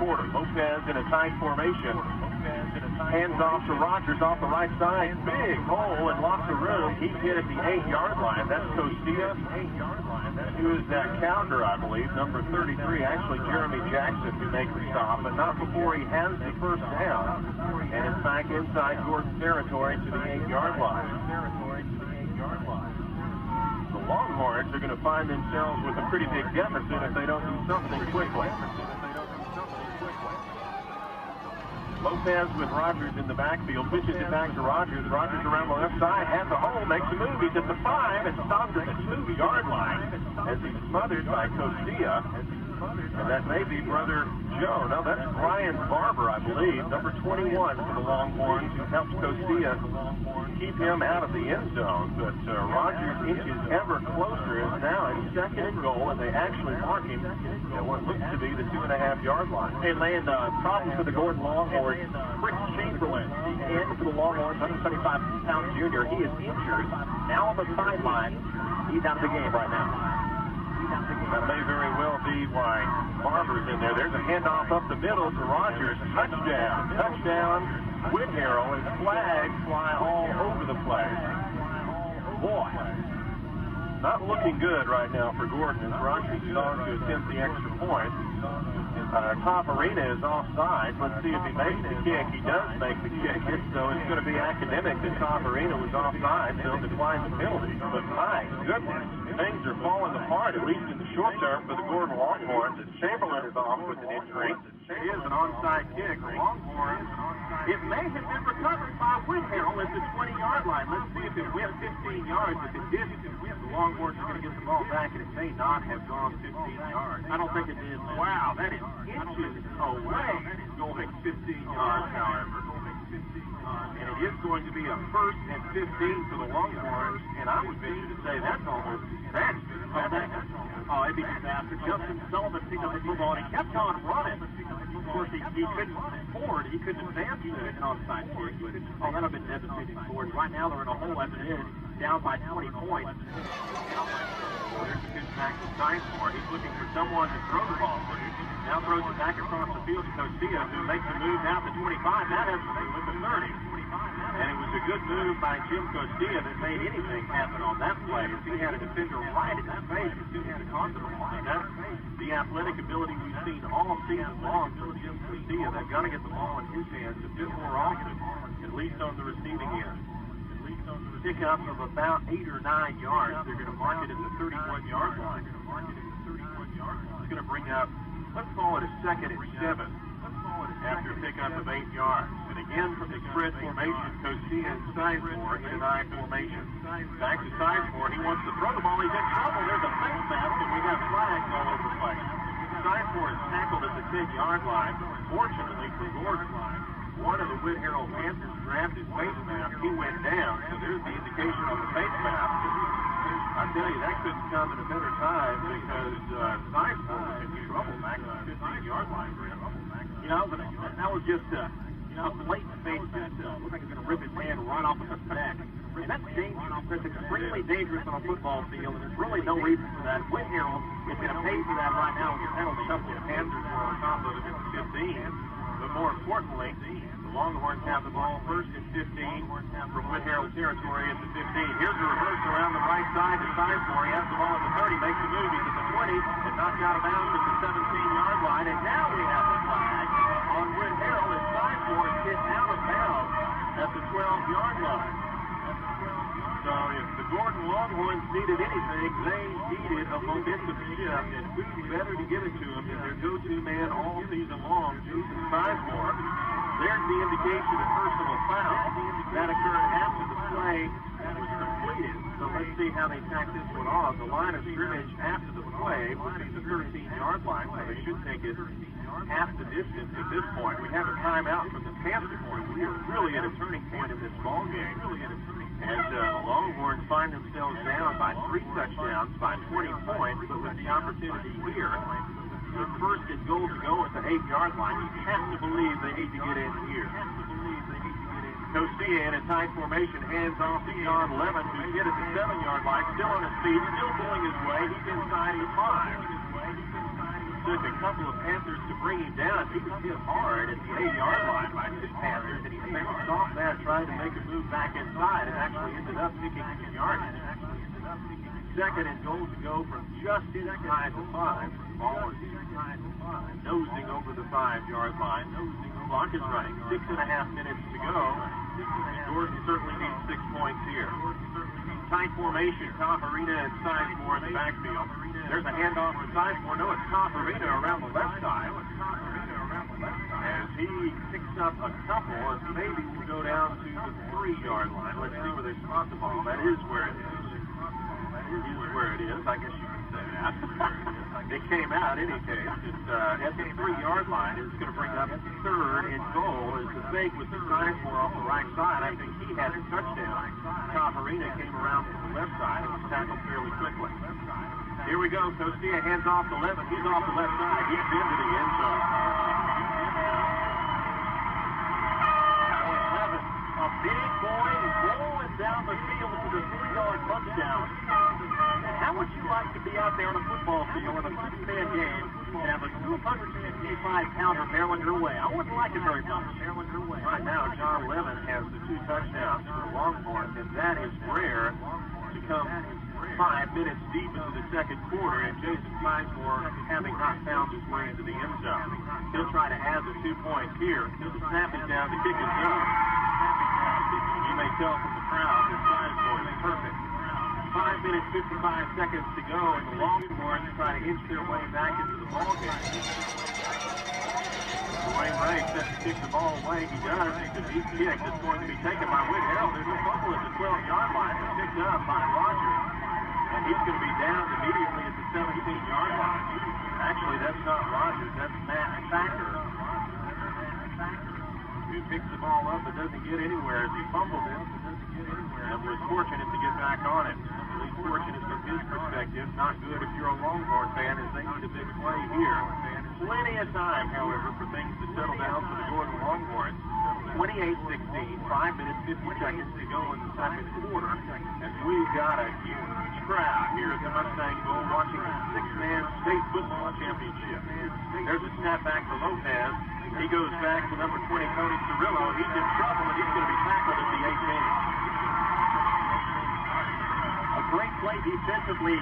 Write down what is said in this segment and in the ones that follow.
quarter. Lopez in a tight formation. Hands off to Rogers off the right side. Big hole and lots of room. He hit at the 8-yard line. That's Costilla. He was that counter, I believe, number 33. Actually, Jeremy Jackson who makes the stop, but not before he has the first down. And it's back inside Gordon territory to the 8-yard line. The Longhorns are going to find themselves with a pretty big deficit if they don't do something quickly. Lopez with Rogers in the backfield, pitches it back to Rogers. Rogers around the left side, has a hole, makes a move. He's at the 5 and stops at the 2-yard line as he's smothered by Costilla. And that may be brother Joe. No, that's Brian Barber, I believe, number 21 for the Longhorns, who helps Costilla keep him out of the end zone. But Rogers inches ever closer, is now in 2nd and goal, and they actually mark him at what looks to be the 2.5-yard line. Hey, Land, problem for the Gordon Longhorns. Chris Chamberlain, the end for the Longhorns, 175-pound junior. He is injured. Now on the sideline. He's out of the game right now. That may very well be why Barber's in there. There's a handoff up the middle to Rogers. Touchdown. Touchdown. Whit Harrell, and flags fly all over the place. Boy, not looking good right now for Gordon as Rogers is on to attempt the extra point. Top Arena is offside. Let's see if he makes the kick. He does make the kick, so it's going to be academic that Top Arena was offside, so he'll decline the penalty. But my goodness, things are falling apart, at least in the short term for the Gordon Longhorns, as Chamberlain is off with an injury. It is an onside kick. The Longhorns, it may have been recovered by Whit Harrell at the 20-yard line. Let's see if it went 15 yards. If it didn't, the Longhorns are going to get the ball back, and it may not have gone 15 yards. I don't think it did. Wow, that is inches away going 15 yards, however. And it is going to be a 1st and 15 for the Longhorns, and I would venture to say that's almost disaster. Oh, it'd be disaster. Justin Sullivan picked up the football, and he kept on running. Of course, he couldn't forward. He couldn't advance an onside kick, but that would have been devastating for us. Right now, they're in a hole as it is, down by 20 points. There's a good back to Sizemore. He's looking for someone to throw the ball to. Now throws it back across the field to Costilla, who makes a move down to 25. That has to be with the 30. And it was a good move by Jim Costilla that made anything happen on that play, as he had a defender right in his face as soon as he caught the ball. And that's the athletic ability we've seen all season long from Jim Costilla. They've got to get the ball in his hands a bit more often, at least on the receiving end. Pickup of about 8 or 9 yards. They're going to mark it at the 31-yard line. It's going to bring up, let's call it a 2nd and 7 after a pickup of 8 yards. And again from the spread formation, Costilla and Sizemore in an I formation. Back to Sizemore. He wants to throw the ball. He's in trouble. There's a face mask, and we got flags all over the place. Sizemore is tackled at the 10-yard line. Fortunately for Gordon, one of the Whit Harrell Panthers grabbed his face mask. He went down, so there's the indication on the face mask. I tell you, that couldn't come at a better time because Sizemore was in trouble back on the 15-yard line. You know, but that was just a blatant face mask. Looked like he's going to rip his hand right off of his neck. And that's dangerous. That's extremely dangerous on a football field, and there's really no reason for that. Whit Harrell is going to pay for that right now with the penalty. The Panthers were on top of it at the 15. But more importantly, the Longhorns have the ball 1st and 15 from Whit Harrell territory at the 15. Here's a reverse around the right side to Sizemore. He has the ball at the 30, makes a move. He's at the 20, and knocked out of bounds at the 17-yard line. And now we have a flag on Whit Harrell as Sizemore is hit out of bounds at the 12-yard line. So if the Gordon Longhorns needed anything, they needed a momentum shift, and who's better to give it to them than their go-to man all season long, Jason Sizemore. There's the indication of personal foul that occurred after the play was completed. So let's see how they tack this one off. The line of scrimmage after the play will be the 13-yard line, so they should take it half the distance at this point. We have a timeout from the Panther point. We are really at a turning point in this ball game. As the Longhorns find themselves down by 3 touchdowns by 20 points, but with the opportunity here, the 1st and goal to go at the 8-yard line, you have to believe they need to get in here. Costilla in a tight formation, hands off to John Levin, who's hit at the 7-yard line, still on his feet, still pulling his way. He's inside his 5. took a couple of Panthers to bring him down. He was hit hard at the 8-yard line by 2 Panthers, and he bounced off that, tried to make a move back inside, and actually ended up picking some yardage. Second and goal to go from just inside the 5. The ball is nosing over the 5-yard line. Clock is running. 6.5 minutes to go. Gordon certainly needs 6 points here. Tight formation. Cafarina and Sizemore in the backfield. There's a handoff for Sizemore. No, it's Cafarina around the left side. As he picks up a couple, and maybe will go down to the 3-yard line. Let's see where they spot the ball. That is where it is. Where it is, I guess you can say that. It came out in any case. It's at the 3-yard line. It's going to bring up 3rd and goal. As the fake with the Sizemore off the right side, I think he had a touchdown. Cafarina came around from the left side and was tackled fairly quickly. Here we go. Costia hands off to Levin. He's off the left side. He's into the end zone. Levin, a big boy, rolling down the field for the 3-yard touchdown. How would you like to be out there on a football field in a 6-man game and have a 255-pounder barreling your way? I wouldn't like it very much. Right now, John Levin has the 2 touchdowns for Longhorns, and that is rare to come 5 minutes deep into the second quarter, and Jason Sizemore having not found his way into the end zone. He'll try to add the 2 points here. The snap is down, the kick is up. You may tell from the crowd that Sizemore is perfect. 5 minutes, 55 seconds to go, and the Longhorns try to inch their way back into the ballgame. Dwayne Ray set to kick the ball away. He does. It's a deep kick that's going to be taken by Whit Harrell. There's a fumble at the 12-yard line. It's picked up by Rogers. And he's going to be down immediately at the 17-yard line. Actually, that's not Rogers. That's Matt Thacker, who picks the ball up but doesn't get anywhere as he fumbled it. And was fortunate to get back on it. At least fortunate from his perspective. Not good if you're a Longhorn fan, as they need a big play here. Plenty of time, however, for things to settle down for the Gordon Longhorns. 28-16, 5 minutes, 50 seconds to go in the second quarter. And we've got a huge crowd here at the Mustang Bowl watching the 6-man state football championship. There's a snap back to Lopez. He goes back to number 20, Tony Cirillo. He's in trouble, and he's going to be tackled at the 18. A great play defensively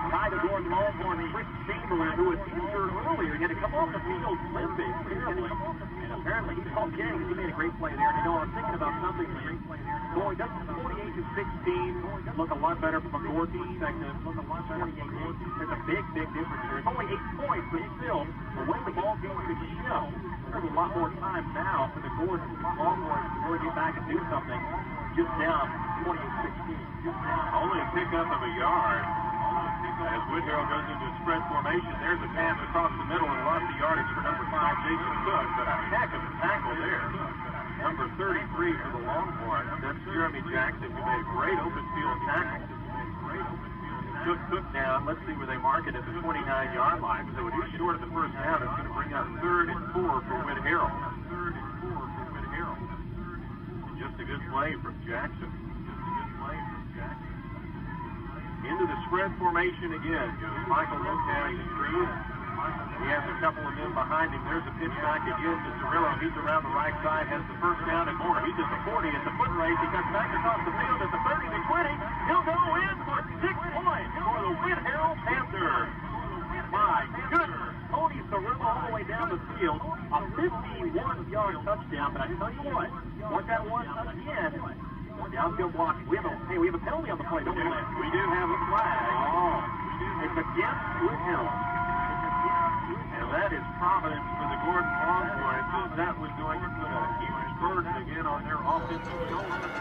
by the Gordon Longhorn, Chris Chamberlain, who was injured earlier. He had to come off the field limping, apparently. And apparently he's okay. He made a great play there. And, you know, I'm thinking about something here. Going up to 48-16, look a lot better from a Gordon perspective. Look a lot better. There's a big, big difference here. It's only 8 points, but still, the way the ball game could shift, there's a lot more time now for the Gordon Longhorns to really get back and do something. Just down 28-16. Only a pickup of a yard. As Whit Harrell goes into a spread formation, there's a pass across the middle and lost the yardage for number 5, Jason Cook, but a heck of a tackle there. Number 33 for the Longhorns. That's Jeremy Jackson, who made a great open field tackle. Took down. Let's see where they mark it at the 29-yard line. So it is short of the first down. It's going to bring up 3rd and 4 for Whit Harrell. Just a good play from Jackson. Into the spread formation again goes Michael Lopez and crew. He has a couple of men behind him. There's a pitch back again to Cirillo. He's around the right side, has the first down and more. He's at the 40 at the foot race. He cuts back across the field at the 30 to 20. He'll go in for 6 points for the Whit Harrell Panthers. My goodness. Tony Cirillo all the way down the field. A 51-yard touchdown. But I tell you what, once that one again, downfield block. We have a penalty on the play, don't we? We do have a flag. Oh. It's against Whit Harrell. And that is providence for the Gordon Longhorns, as that was going to put a huge burden again on their offensive shoulders.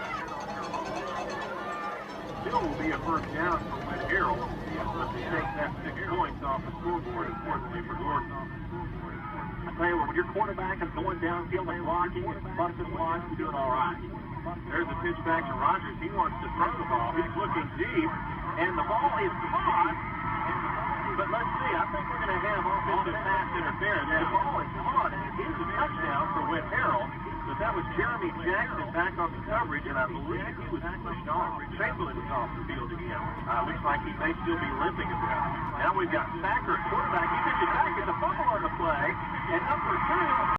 Still will be a first down for Whit Harrell, but they take that 6 points off the scoreboard, importantly for Gordon. I tell you what, when your quarterback is going downfield and blocking and busting blocks, you're doing all right. There's a pitch back to Rogers. He wants to throw the ball. He's looking deep, and the ball is caught. But let's see. I think we're going to have offensive pass interference. The ball is caught, and it is a touchdown for Whit Harrell. But that was Jeremy Jackson back on the coverage, and I believe he was pushed off. Chamberlain was off the field again. Looks like he may still be limping a bit. Now we've got Thacker at quarterback. He pitches back. It's a fumble on the play. And number 2